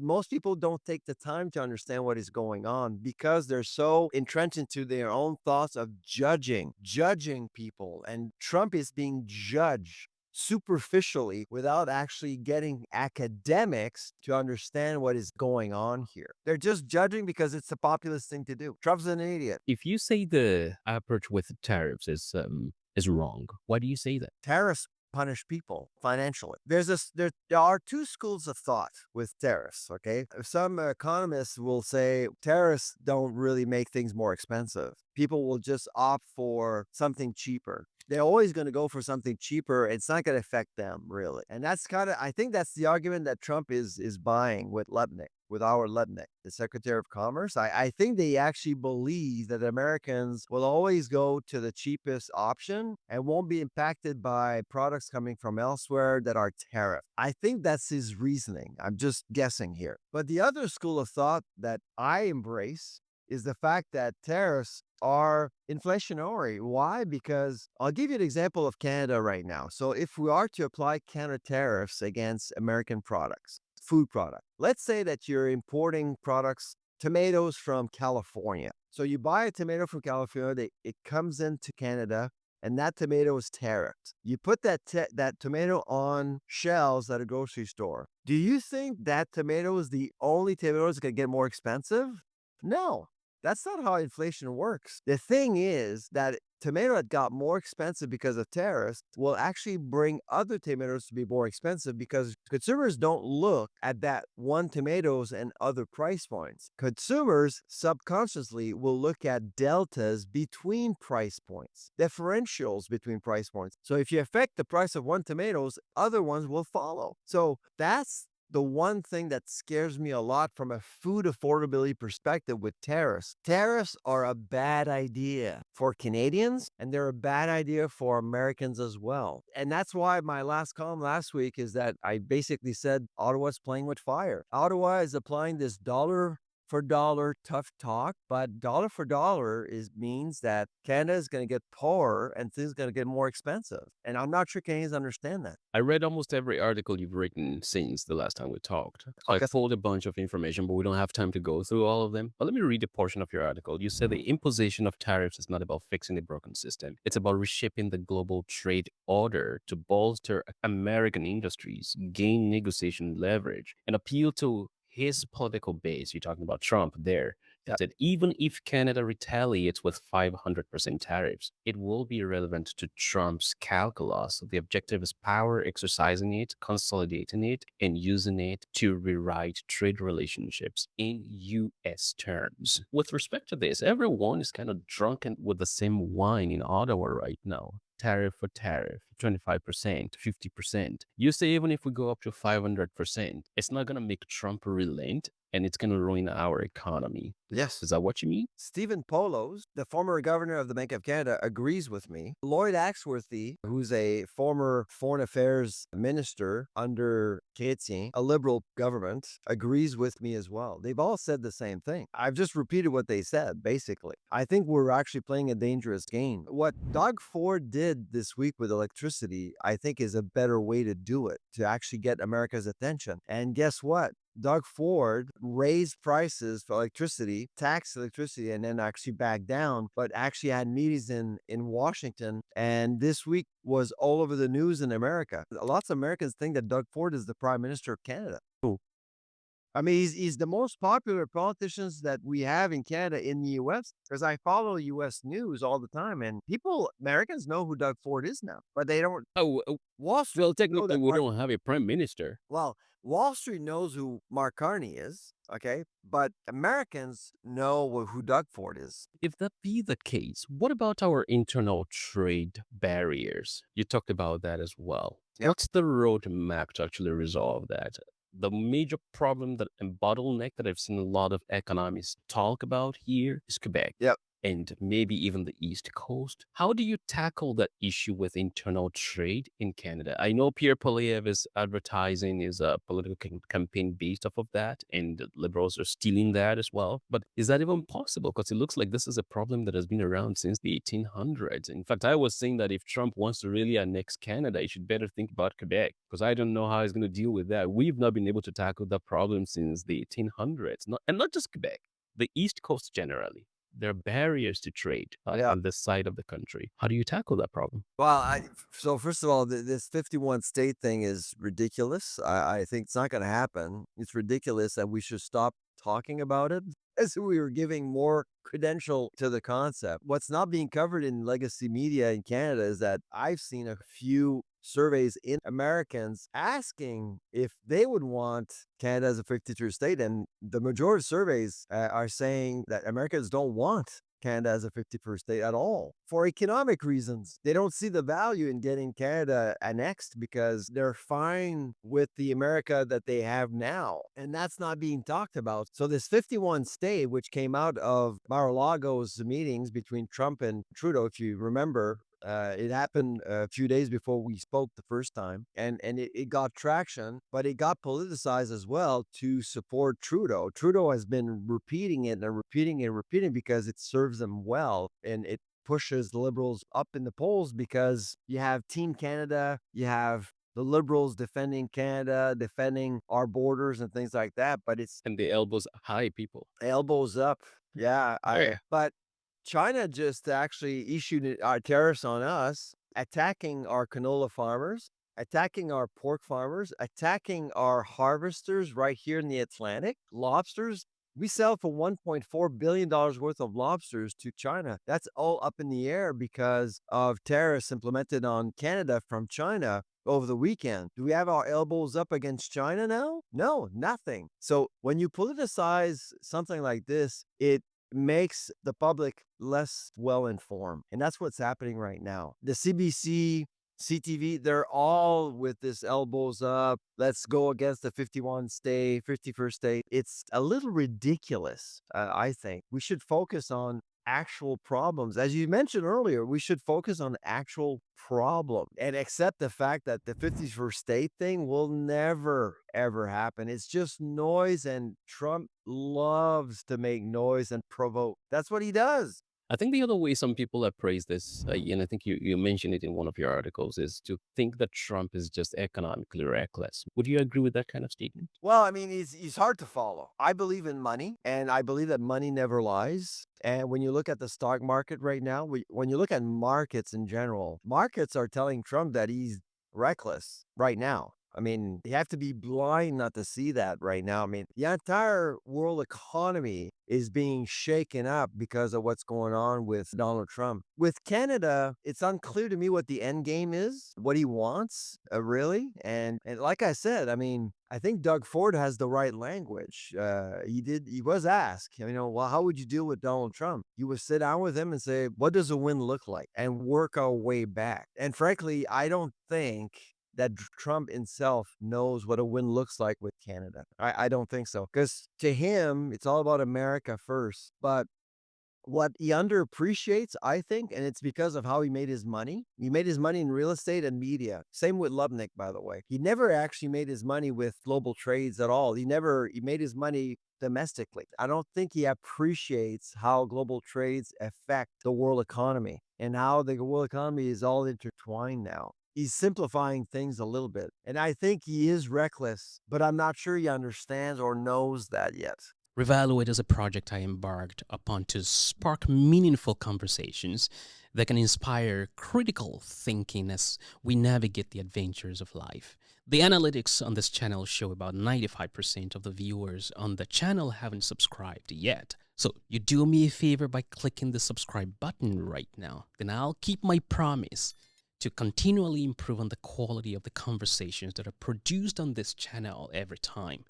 Most people don't take the time to understand what is going on because they're so entrenched into their own thoughts of judging people. And Trump is being judged superficially without actually getting academics to understand what is going on here. They're just judging because it's a populist thing to do. Trump's an idiot. If you say the approach with tariffs is wrong, why do you say that? Tariffs punish people financially. There are two schools of thought with tariffs, okay? Some economists will say tariffs don't really make things more expensive. People will just opt for something cheaper. They're always going to go for something cheaper. It's not going to affect them really. And that's I think that's the argument that Trump is buying with Lebnick, with our Lebnick, the Secretary of Commerce. I think they actually believe that Americans will always go to the cheapest option and won't be impacted by products coming from elsewhere that are tariffed. I think that's his reasoning. I'm just guessing here. But the other school of thought that I embrace is the fact that tariffs are inflationary. Why? Because I'll give you an example of Canada right now. So if we are to apply counter tariffs against American products, food product, let's say that you're importing products, tomatoes from California. So you buy a tomato from California, it comes into Canada, and that tomato is tariffed. You put that tomato on shelves at a grocery store. Do you think that tomato is the only tomato that's going to get more expensive? No. That's not how inflation works. The thing is that tomato that got more expensive because of tariffs will actually bring other tomatoes to be more expensive because consumers don't look at that one tomatoes and other price points. Consumers subconsciously will look at deltas between price points, differentials between price points. So if you affect the price of one tomatoes, other ones will follow. So that's the one thing that scares me a lot from a food affordability perspective with tariffs. Tariffs are a bad idea for Canadians and they're a bad idea for Americans as well. And that's why my last column last week is that I basically said Ottawa's playing with fire. Ottawa is applying this dollar for dollar tough talk, but dollar for dollar means that Canada is going to get poorer and things are going to get more expensive. And I'm not sure Canadians understand that. I read almost every article you've written since the last time we talked. I Okay. pulled a bunch of information, but we don't have time to go through all of them. But let me read a portion of your article. You said the imposition of tariffs is not about fixing the broken system. It's about reshaping the global trade order to bolster American industries, gain negotiation leverage, and appeal to his political base. You're talking about Trump there. That even if Canada retaliates with 500% tariffs, it will be irrelevant to Trump's calculus. The objective is power, exercising it, consolidating it, and using it to rewrite trade relationships in U.S. terms. With respect to this, everyone is kind of drunken with the same wine in Ottawa right now. Tariff for tariff, 25%, 50%. You say even if we go up to 500%, it's not going to make Trump relent and it's going to ruin our economy. Yes. Is that what you mean? Stephen Poloz, the former governor of the Bank of Canada, agrees with me. Lloyd Axworthy, who's a former foreign affairs minister under Chrétien, a liberal government, agrees with me as well. They've all said the same thing. I've just repeated what they said, basically. I think we're actually playing a dangerous game. What Doug Ford did this week with electricity, I think is a better way to do it, to actually get America's attention. And guess what? Doug Ford raised prices for electricity, taxed electricity, and then actually backed down, but actually had meetings in Washington. And this week was all over the news in America. Lots of Americans think that Doug Ford is the Prime Minister of Canada. I mean, he's the most popular politicians that we have in Canada in the U.S. because I follow U.S. news all the time, and Americans know who Doug Ford is now, but they don't. Wall Street Well, know technically, that we don't have a prime minister. well, Wall Street knows who Mark Carney is, okay, but Americans know who Doug Ford is. If that be the case, what about our internal trade barriers? You talked about that as well. Yep. What's the roadmap to actually resolve that? The major problem and bottleneck that I've seen a lot of economists talk about here is Quebec. Yep. and maybe even the East Coast. How do you tackle that issue with internal trade in Canada? I know Pierre Poilievre's advertising is a political campaign based off of that, and the Liberals are stealing that as well. But is that even possible? Because it looks like this is a problem that has been around since the 1800s. In fact, I was saying that if Trump wants to really annex Canada, he should better think about Quebec, because I don't know how he's going to deal with that. We've not been able to tackle that problem since the 1800s, and not just Quebec, the East Coast generally. There are barriers to trade Yeah. on this side of the country. How do you tackle that problem? Well, so first of all, this 51 state thing is ridiculous. I think it's not going to happen. It's ridiculous that we should stop talking about it as if we were giving more credential to the concept. What's not being covered in legacy media in Canada is that I've seen a few surveys in Americans asking if they would want Canada as a 53rd state. And the majority of surveys are saying that Americans don't want Canada as a 51st state at all for economic reasons. They don't see the value in getting Canada annexed because they're fine with the America that they have now. And that's not being talked about. So this 51 state, which came out of Mar-a-Lago's meetings between Trump and Trudeau, if you remember, it happened a few days before we spoke the first time, and it got traction, but it got politicized as well to support Trudeau. Trudeau has been repeating it and repeating it and repeating because it serves him well, and it pushes the Liberals up in the polls because you have Team Canada, you have the Liberals defending Canada, defending our borders and things like that, but it's And the elbows high, people. elbows up. Yeah, Oh, yeah. but China just actually issued tariffs on us, attacking our canola farmers, attacking our pork farmers, attacking our harvesters right here in the Atlantic. Lobsters, we sell for $1.4 billion worth of lobsters to China. That's all up in the air because of tariffs implemented on Canada from China over the weekend. Do we have our elbows up against China now? No, nothing. So when you politicize something like this, it makes the public less well informed. And that's what's happening right now. The CBC, CTV, they're all with this elbows up. Let's go against the 51 state, 51st state. It's a little ridiculous, I think. We should focus on actual problems. As you mentioned earlier, we should focus on actual problem and accept the fact that the 51st state thing will never, ever happen. It's just noise, and Trump loves to make noise and provoke. That's what he does. I think the other way some people have praised this, and I think you mentioned it in one of your articles, is to think that Trump is just economically reckless. Would you agree with that kind of statement? Well, I mean, he's hard to follow. I believe in money, and I believe that money never lies. And when you look at the stock market right now, when you look at markets in general, markets are telling Trump that he's reckless right now. I mean, you have to be blind not to see that right now. I mean, the entire world economy is being shaken up because of what's going on with Donald Trump. With Canada, it's unclear to me what the end game is, what he wants, really. And like I said, I mean, I think Doug Ford has the right language. He was asked, well, how would you deal with Donald Trump? You would sit down with him and say, what does a win look like? And work our way back. And frankly, I don't think that Trump himself knows what a win looks like with Canada. I don't think so. Because to him, it's all about America first. But what he underappreciates, I think, and it's because of how he made his money. He made his money in real estate and media. Same with Lubnick, by the way. He never actually made his money with global trades at all. He made his money domestically. I don't think he appreciates how global trades affect the world economy and how the world economy is all intertwined now. He's simplifying things a little bit. And I think he is reckless, but I'm not sure he understands or knows that yet. Revaluate is a project I embarked upon to spark meaningful conversations that can inspire critical thinking as we navigate the adventures of life. The analytics on this channel show about 95% of the viewers on the channel haven't subscribed yet. So you do me a favor by clicking the subscribe button right now. Then I'll keep my promise to continually improve on the quality of the conversations that are produced on this channel every time.